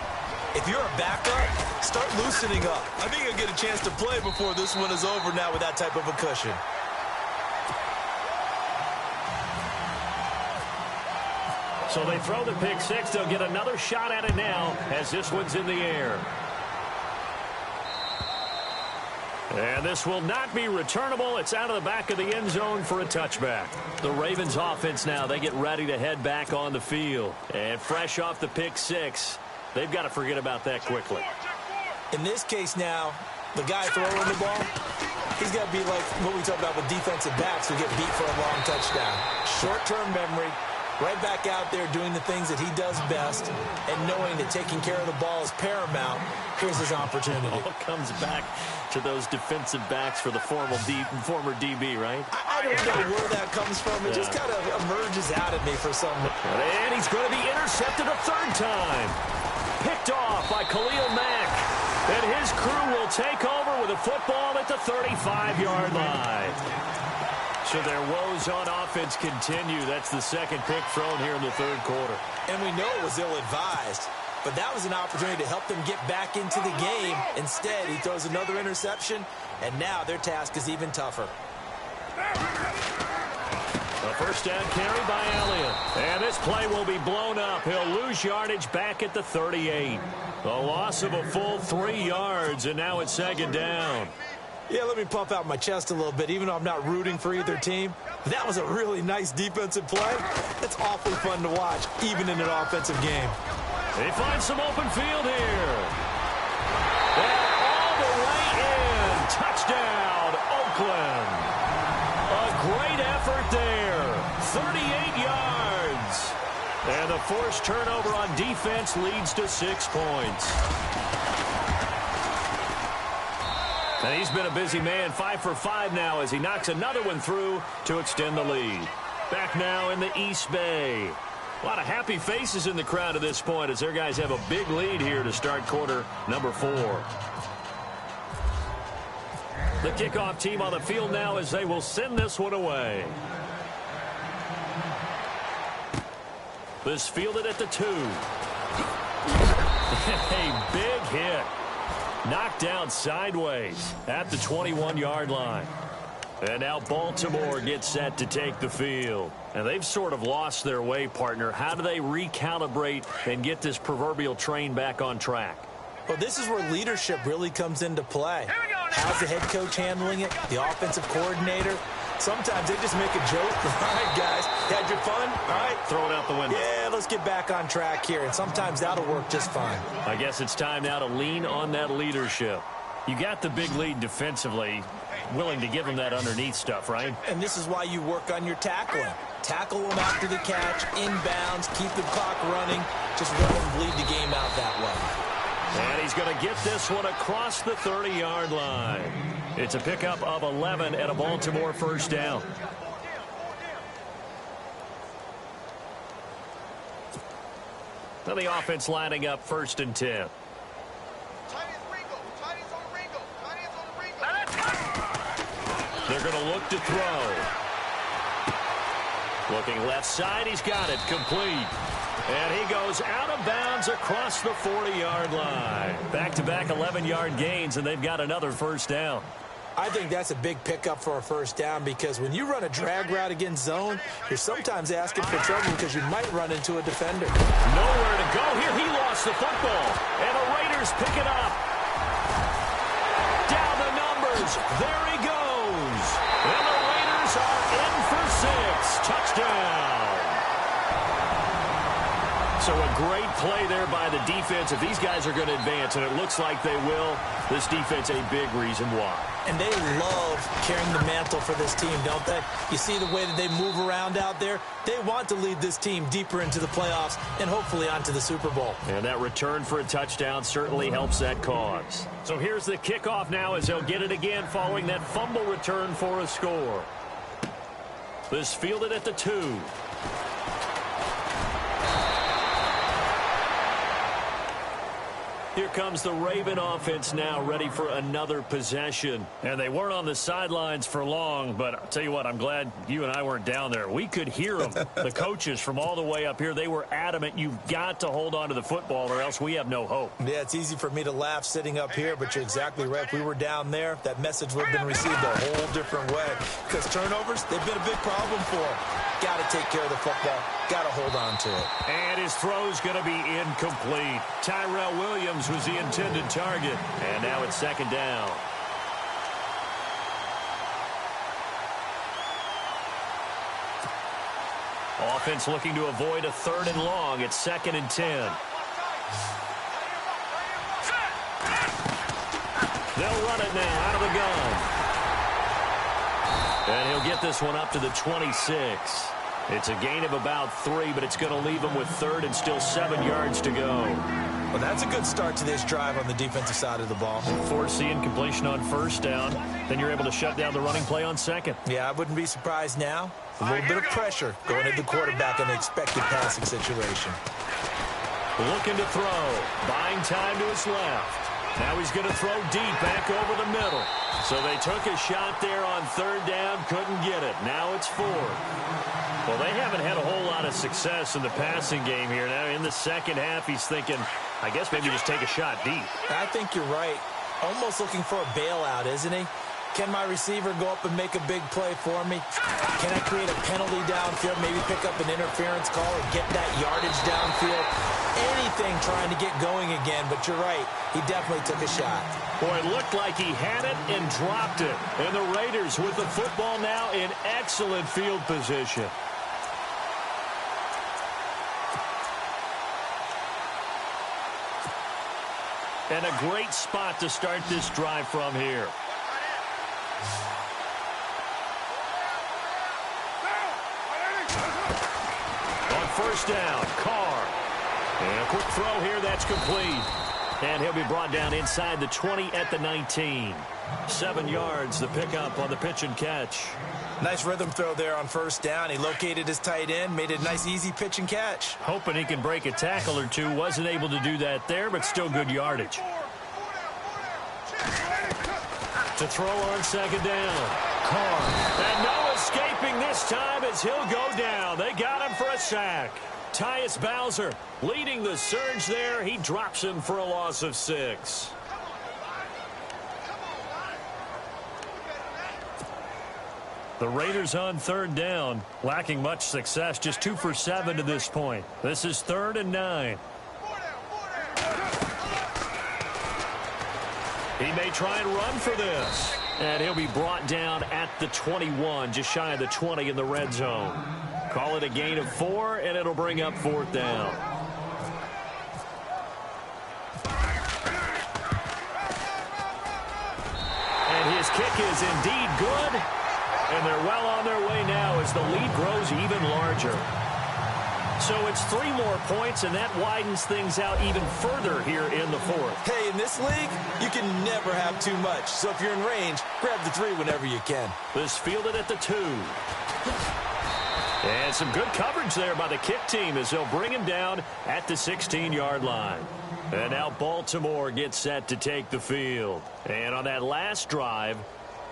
Speaker 2: if you're a backup, start loosening up. I think you'll get a chance to play before this one is over now with that type of a cushion.
Speaker 1: So they throw the pick 6. They'll get another shot at it now as this one's in the air. And this will not be returnable. It's out of the back of the end zone for a touchback. The Ravens offense now, they get ready to head back on the field. And fresh off the pick 6, they've got to forget about that quickly.
Speaker 2: In this case now, the guy throwing the ball, he's got to be like what we talk about with defensive backs who get beat for a long touchdown. Short-term memory. Right back out there doing the things that he does best and knowing that taking care of the ball is paramount. Here's his opportunity.
Speaker 1: All comes back to those defensive backs for the former DB, right?
Speaker 2: I don't know where that comes from. It just kind of emerges out of me for some reason.
Speaker 1: And he's going to be intercepted a 3rd time. Picked off by Khalil Mack. And his crew will take over with a football at the 35-yard line. So their woes on offense continue. That's the 2nd pick thrown here in the 3rd quarter.
Speaker 2: And we know it was ill-advised, but that was an opportunity to help them get back into the game. Instead, he throws another interception, and now their task is even tougher.
Speaker 1: A 1st down carry by Elliott. And this play will be blown up. He'll lose yardage back at the 38. A loss of a full 3 yards, and now it's 2nd down.
Speaker 2: Yeah, let me puff out my chest a little bit, even though I'm not rooting for either team. That was a really nice defensive play. It's awfully fun to watch, even in an offensive game.
Speaker 1: They find some open field here. And all the way in. Touchdown, Oakland. A great effort there. 38 yards. forced turnover on defense leads to 6 points. And he's been a busy man, 5 for 5 now as he knocks another one through to extend the lead. Back now in the East Bay. A lot of happy faces in the crowd at this point as their guys have a big lead here to start quarter number 4. The kickoff team on the field now as they will send this one away. This fielded at the 2. A big hit. Knocked down sideways at the 21-yard line. And now Baltimore gets set to take the field. And they've sort of lost their way, partner. How do they recalibrate and get this proverbial train back on track?
Speaker 2: Well, this is where leadership really comes into play. How's the head coach handling it? The offensive coordinator? Sometimes they just make a joke. All right, guys, had your fun? All right.
Speaker 1: Throw it out the window.
Speaker 2: Yeah, let's get back on track here. And sometimes that'll work just fine.
Speaker 1: I guess it's time now to lean on that leadership. You got the big lead defensively, willing to give them that underneath stuff, right?
Speaker 2: And this is why you work on your tackling. Tackle them after the catch, inbounds, keep the clock running. Just let them bleed the game out that way.
Speaker 1: And he's going to get this one across the 30-yard line. It's a pickup of 11 and a Baltimore first down. Now the offense lining up 1st and 10. They're going to look to throw. Looking left side, he's got it complete. And he goes out of bounds across the 40-yard line. Back-to-back 11-yard gains, and they've got another first down.
Speaker 2: I think that's a big pickup for a first down because when you run a drag route against zone, you're sometimes asking for trouble because you might run into a defender.
Speaker 1: Nowhere to go here. He lost the football, and the Raiders pick it up. Down the numbers. There he goes. And the Raiders are in for 6. Touchdown. So a great play there by the defense. If these guys are going to advance, and it looks like they will, this defense a big reason why.
Speaker 2: And they love carrying the mantle for this team, don't they? You see the way that they move around out there? They want to lead this team deeper into the playoffs and hopefully onto the Super Bowl.
Speaker 1: And that return for a touchdown certainly helps that cause. So here's the kickoff now as they'll get it again following that fumble return for a score. This fielded at the 2. Here comes the Raven offense now ready for another possession. And they weren't on the sidelines for long, but I'll tell you what, I'm glad you and I weren't down there. We could hear them. The coaches from all the way up here, they were adamant. You've got to hold on to the football or else we have no hope.
Speaker 2: Yeah, it's easy for me to laugh sitting up here, but you're exactly right. If we were down there, that message would have been received a whole different way. Because turnovers, they've been a big problem for them. Got to take care of the football. Got to hold on to it.
Speaker 1: And his throw's going to be incomplete. Tyrell Williams was the intended target. And now it's 2nd down. Offense looking to avoid a 3rd and long. It's 2nd and 10. They'll run it now out of the gun. And he'll get this one up to the 26. It's a gain of about 3, but it's going to leave him with 3rd and still 7 yards to go.
Speaker 2: Well, that's a good start to this drive on the defensive side of the ball.
Speaker 1: Force the incompletion on 1st down. Then you're able to shut down the running play on 2nd.
Speaker 2: Yeah, I wouldn't be surprised now. A little bit of pressure going at the quarterback in an expected passing situation.
Speaker 1: Looking to throw. Buying time to his left. Now he's going to throw deep back over the middle. So they took a shot there on 3rd down, couldn't get it. Now it's 4th. Well, they haven't had a whole lot of success in the passing game here. Now in the second half, he's thinking, I guess maybe just take a shot deep.
Speaker 2: I think you're right. Almost looking for a bailout, isn't he? Can my receiver go up and make a big play for me? Can I create a penalty downfield, maybe pick up an interference call or get that yardage downfield? Anything trying to get going again, but you're right. He definitely took a shot.
Speaker 1: Boy, it looked like he had it and dropped it. And the Raiders with the football now in excellent field position. And a great spot to start this drive from here. On 1st down, Carr. And a quick throw here, that's complete. And he'll be brought down inside the 20 at the 19. 7 yards, the pickup on the pitch and catch.
Speaker 3: Nice rhythm throw there on first down. He located his tight end, made it a nice, easy pitch and catch.
Speaker 1: Hoping he can break a tackle or two. Wasn't able to do that there, but still good yardage. To throw on second down. Carr. And no escaping this time as he'll go down. They got him for a sack. Tyus Bowser leading the surge there. He drops him for a loss of 6. The Raiders on third down, lacking much success, just 2 for 7 to this point. This is 3rd and 9. He may try and run for this. And he'll be brought down at the 21, just shy of the 20 in the red zone. Call it a gain of 4, and it'll bring up 4th down. And his kick is indeed good. And they're well on their way now as the lead grows even larger. So it's 3 more points, and that widens things out even further here in the 4th.
Speaker 3: Hey, in this league, you can never have too much. So if you're in range, grab the 3 whenever you can.
Speaker 1: This fielded at the 2. And some good coverage there by the kick team as they'll bring him down at the 16-yard line. And now Baltimore gets set to take the field. And on that last drive,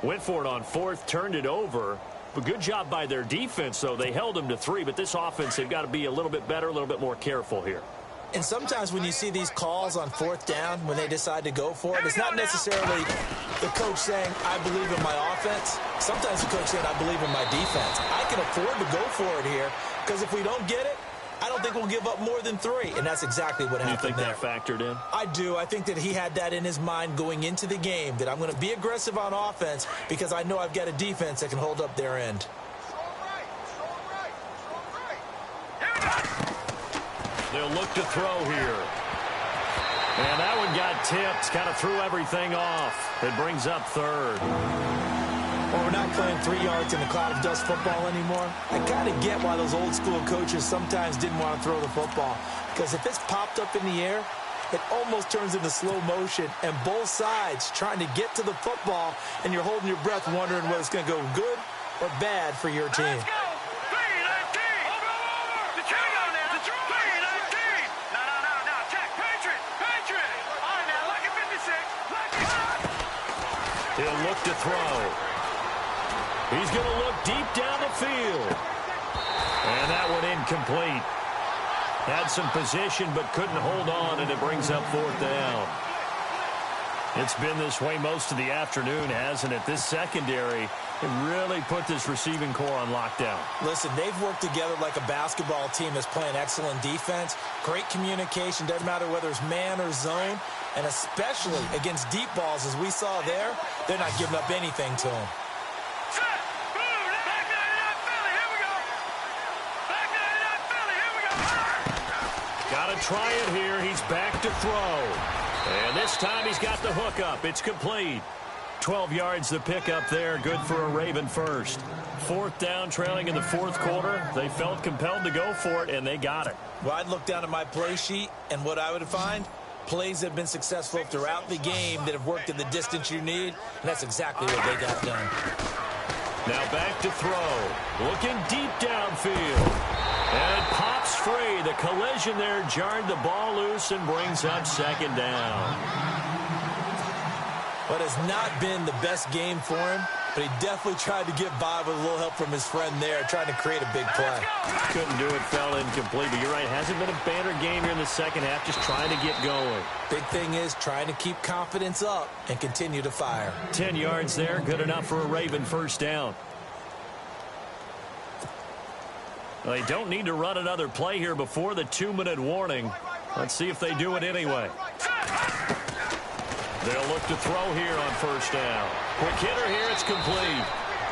Speaker 1: went for it on 4th, turned it over. But good job by their defense, though. They held them to 3, but this offense, they've got to be a little bit better, a little bit more careful here.
Speaker 2: And sometimes when you see these calls on 4th down, when they decide to go for it, it's not necessarily the coach saying, I believe in my offense. Sometimes the coach saying, I believe in my defense. I can afford to go for it here, because if we don't get it, I don't think we'll give up more than 3, and that's exactly what happened there.
Speaker 1: You think that factored in?
Speaker 2: I do. I think that he had that in his mind going into the game, that I'm going to be aggressive on offense because I know I've got a defense that can hold up their end.
Speaker 1: They'll look to throw here. And that one got tipped, kind of threw everything off. It brings up 3rd.
Speaker 2: Well, we're not playing 3 yards in a cloud of dust football anymore. I kind of get why those old school coaches sometimes didn't want to throw the football. Because if it's popped up in the air, it almost turns into slow motion. And both sides trying to get to the football, and you're holding your breath wondering whether it's going to go good or bad for your team.
Speaker 4: Let's go. 3-19. Over. The king on now. 3-19. No. Check. Patriot. All right, now, look at 56.
Speaker 1: He'll look to throw. He's going to look deep down the field. And that one incomplete. Had some position but couldn't hold on, and it brings up 4th down. It's been this way most of the afternoon, hasn't it? This secondary really put this receiving core on lockdown.
Speaker 2: Listen, they've worked together like a basketball team that's playing excellent defense. Great communication, doesn't matter whether it's man or zone. And especially against deep balls, as we saw there, they're not giving up anything to them.
Speaker 1: Got to try it here. He's back to throw. And this time he's got the hook up. It's complete. 12 yards the pickup there. Good for a Raven first. 4th down, trailing in the 4th quarter. They felt compelled to go for it, and they got it.
Speaker 2: Well, I'd look down at my play sheet, and what I would find, plays that have been successful throughout the game that have worked in the distance you need, and that's exactly what they got done.
Speaker 1: Now back to throw. Looking deep downfield. And it pops free. The collision there jarred the ball loose and brings up 2nd down.
Speaker 2: But it's not been the best game for him, but he definitely tried to get by with a little help from his friend there, trying to create a big play.
Speaker 1: Couldn't do it, fell incomplete. But you're right, hasn't been a banner game here in the second half, just trying to get going.
Speaker 2: Big thing is trying to keep confidence up and continue to fire.
Speaker 1: 10 yards there, good enough for a Raven first down. They don't need to run another play here before the 2-minute warning. Let's see if they do it anyway. They'll look to throw here on first down. Quick hitter here, it's complete.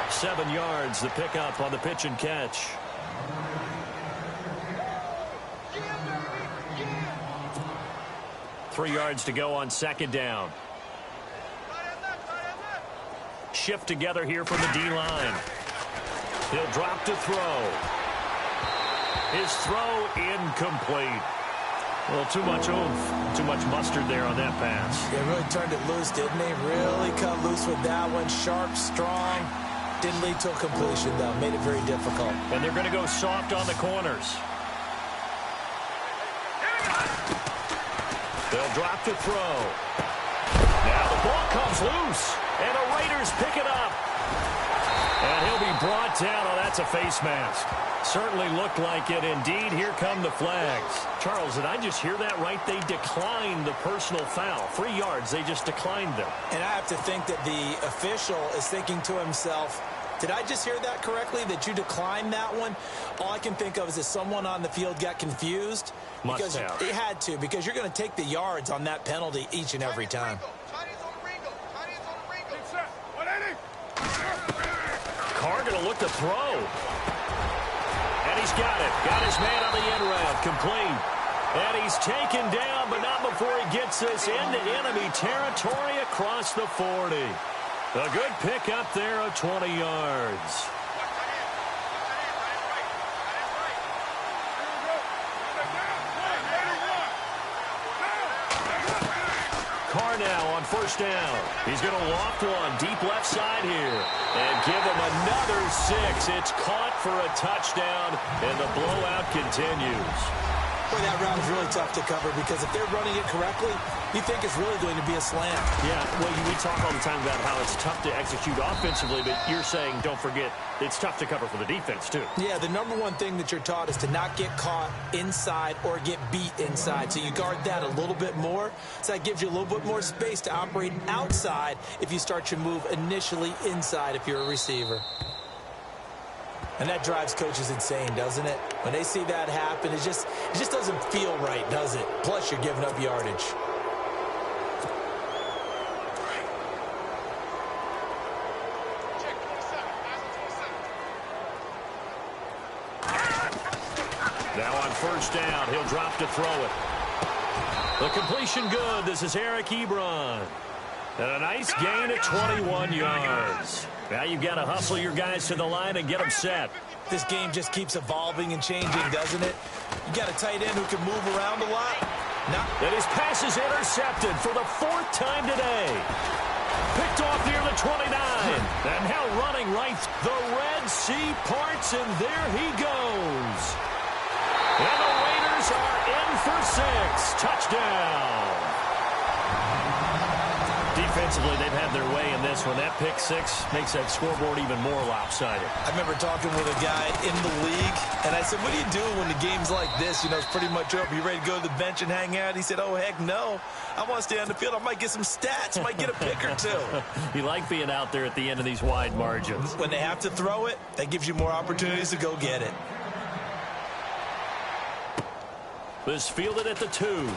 Speaker 1: 7 yards, the pickup on the pitch and catch. Three yards to go on 2nd down. Shift together here from the D-line. He'll drop to throw. His throw incomplete. Well, too much oomph, too much mustard there on that pass.
Speaker 2: Yeah, really turned it loose, didn't he? Really cut loose with that one. Sharp, strong. Didn't lead to a completion, though. Made it very difficult.
Speaker 1: And they're going to go soft on the corners. They'll drop to throw. Now the ball comes loose, and the Raiders pick it up. And he'll be brought down. Oh, that's a face mask. Certainly looked like it. Indeed, here come the flags. Charles, did I just hear that right? They declined the personal foul. 3 yards, they just declined them.
Speaker 2: And I have to think that the official is thinking to himself, did I just hear that correctly, that you declined that one? All I can think of is that someone on the field got confused.
Speaker 1: Must have.
Speaker 2: He had to, because you're going to take the yards on that penalty each and every time.
Speaker 1: Carr going to look to throw. And he's got it. Got his man on the end route. Complete. And he's taken down, but not before he gets this into enemy territory across the 40. A good pick up there of 20 yards. Carr now on first down. He's going to loft one deep left side here and give him another 6. It's caught for a touchdown, and the blowout continues.
Speaker 2: Boy, that route is really tough to cover because if they're running it correctly, you think it's really going to be a slant.
Speaker 1: Yeah, well, we talk all the time about how it's tough to execute offensively, but you're saying, don't forget, it's tough to cover for the defense, too.
Speaker 2: Yeah, the number one thing that you're taught is to not get caught inside or get beat inside. So you guard that a little bit more. So that gives you a little bit more space to operate outside if you start your move initially inside if you're a receiver. And that drives coaches insane, doesn't it? When they see that happen, it just doesn't feel right, does it? Plus, you're giving up yardage.
Speaker 1: Now on first down, he'll drop to throw it. The completion good. This is Eric Ebron. And a nice gain at 21 yards. Now you've got to hustle your guys to the line and get them set.
Speaker 2: This game just keeps evolving and changing, doesn't it? You got a tight end who can move around a lot.
Speaker 1: And his pass is intercepted for the 4th time today. Picked off near the 29. And now running right. The Red Sea parts, and there he goes. And the Raiders are in for 6. Touchdown. Defensively, they've had their way in this one. That pick 6 makes that scoreboard even more lopsided.
Speaker 2: I remember talking with a guy in the league, and I said, what do you do when the game's like this? You know, it's pretty much over. You ready to go to the bench and hang out? He said, oh, heck no. I want to stay on the field. I might get some stats. Might get a pick or two.
Speaker 1: You like being out there at the end of these wide margins.
Speaker 2: When they have to throw it, that gives you more opportunities to go get it.
Speaker 1: This fielded at the 2.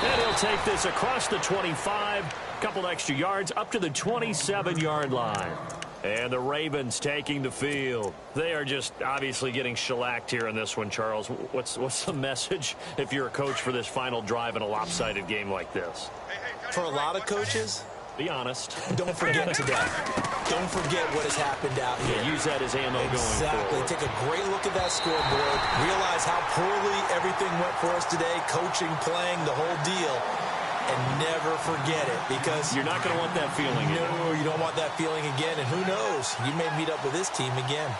Speaker 1: And he'll take this across the 25. Couple extra yards up to the 27-yard line. And the Ravens taking the field. They are just obviously getting shellacked here in this one, Charles. What's the message if you're a coach for this final drive in a lopsided game like this?
Speaker 2: For a lot of coaches,
Speaker 1: be honest.
Speaker 2: Don't forget today. Don't forget what has happened out here.
Speaker 1: Yeah, use that as ammo going forward.
Speaker 2: Take a great look at that scoreboard. Realize how poorly everything went for us today. Coaching, playing, the whole deal. And never forget it, because
Speaker 1: you're not going to want that feeling again.
Speaker 2: No, you don't want that feeling again. And who knows? You may meet up with this team again.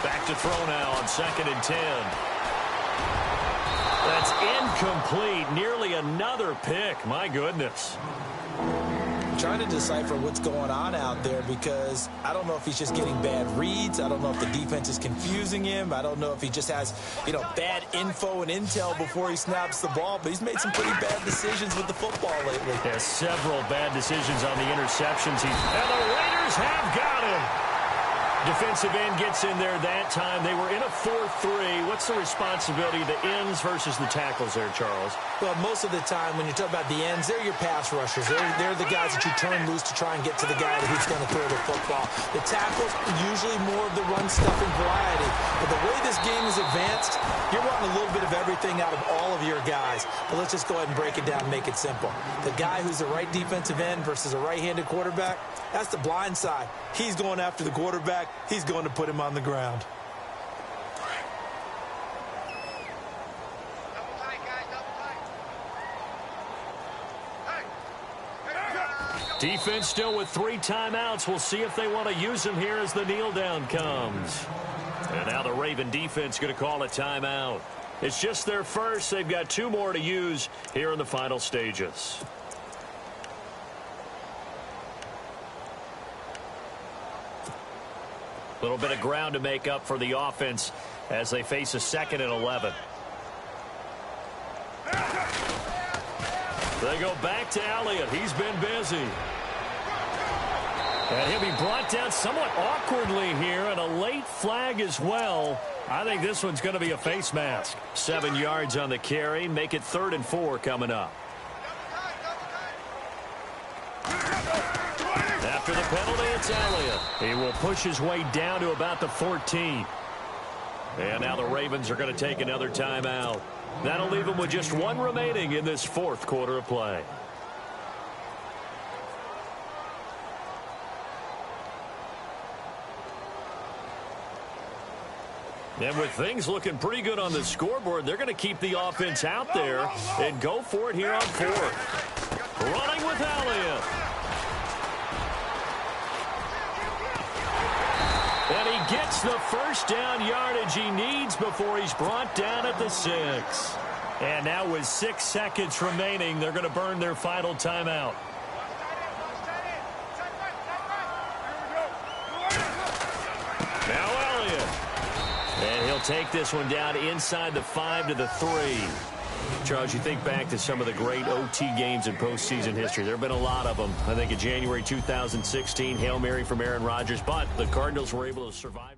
Speaker 1: Back to throw now on 2nd and 10. That's incomplete. Nearly another pick. My goodness.
Speaker 2: I'm trying to decipher what's going on out there, because I don't know if he's just getting bad reads. I don't know if the defense is confusing him. I don't know if he just has, bad info and intel before he snaps the ball. But he's made some pretty bad decisions with the football lately.
Speaker 1: Has several bad decisions on the interceptions. And the Raiders have got him. Defensive end gets in there that time. They were in a 4-3. What's the responsibility of the ends versus the tackles there, Charles?
Speaker 2: Well, most of the time when you talk about the ends, they're your pass rushers. They're the guys that you turn loose to try and get to the guy who's going to throw the football. The tackles, usually more of the run-stuffing variety. But the way this game is advanced, you're wanting a little bit of everything out of all of your guys. But let's just go ahead and break it down and make it simple. The guy who's the right defensive end versus a right-handed quarterback, that's the blind side. He's going after the quarterback.
Speaker 3: he's going to put him on the ground.
Speaker 1: Defense still with 3 timeouts. We'll see if they want to use them here as the kneel down comes. And now the Raven defense going to call a timeout. It's just their first. They've got 2 more to use here in the final stages. A little bit of ground to make up for the offense as they face a 2nd and 11. They go back to Elliott. He's been busy. And he'll be brought down somewhat awkwardly here, and a late flag as well. I think this one's going to be a face mask. 7 yards on the carry. Make it 3rd and 4 coming up. After the penalty, it's Elliott. He will push his way down to about the 14. And now the Ravens are going to take another timeout. That'll leave them with just 1 remaining in this 4th quarter of play. And with things looking pretty good on the scoreboard, they're going to keep the offense out there and go for it here on 4th. Running with Elliott. And he gets the first down yardage he needs before he's brought down at the 6. And now with 6 seconds remaining, they're going to burn their final timeout. Now Elliott. And he'll take this one down inside the 5 to the 3. Charles, you think back to some of the great OT games in postseason history. There have been a lot of them. I think in January 2016, Hail Mary from Aaron Rodgers, but the Cardinals were able to survive.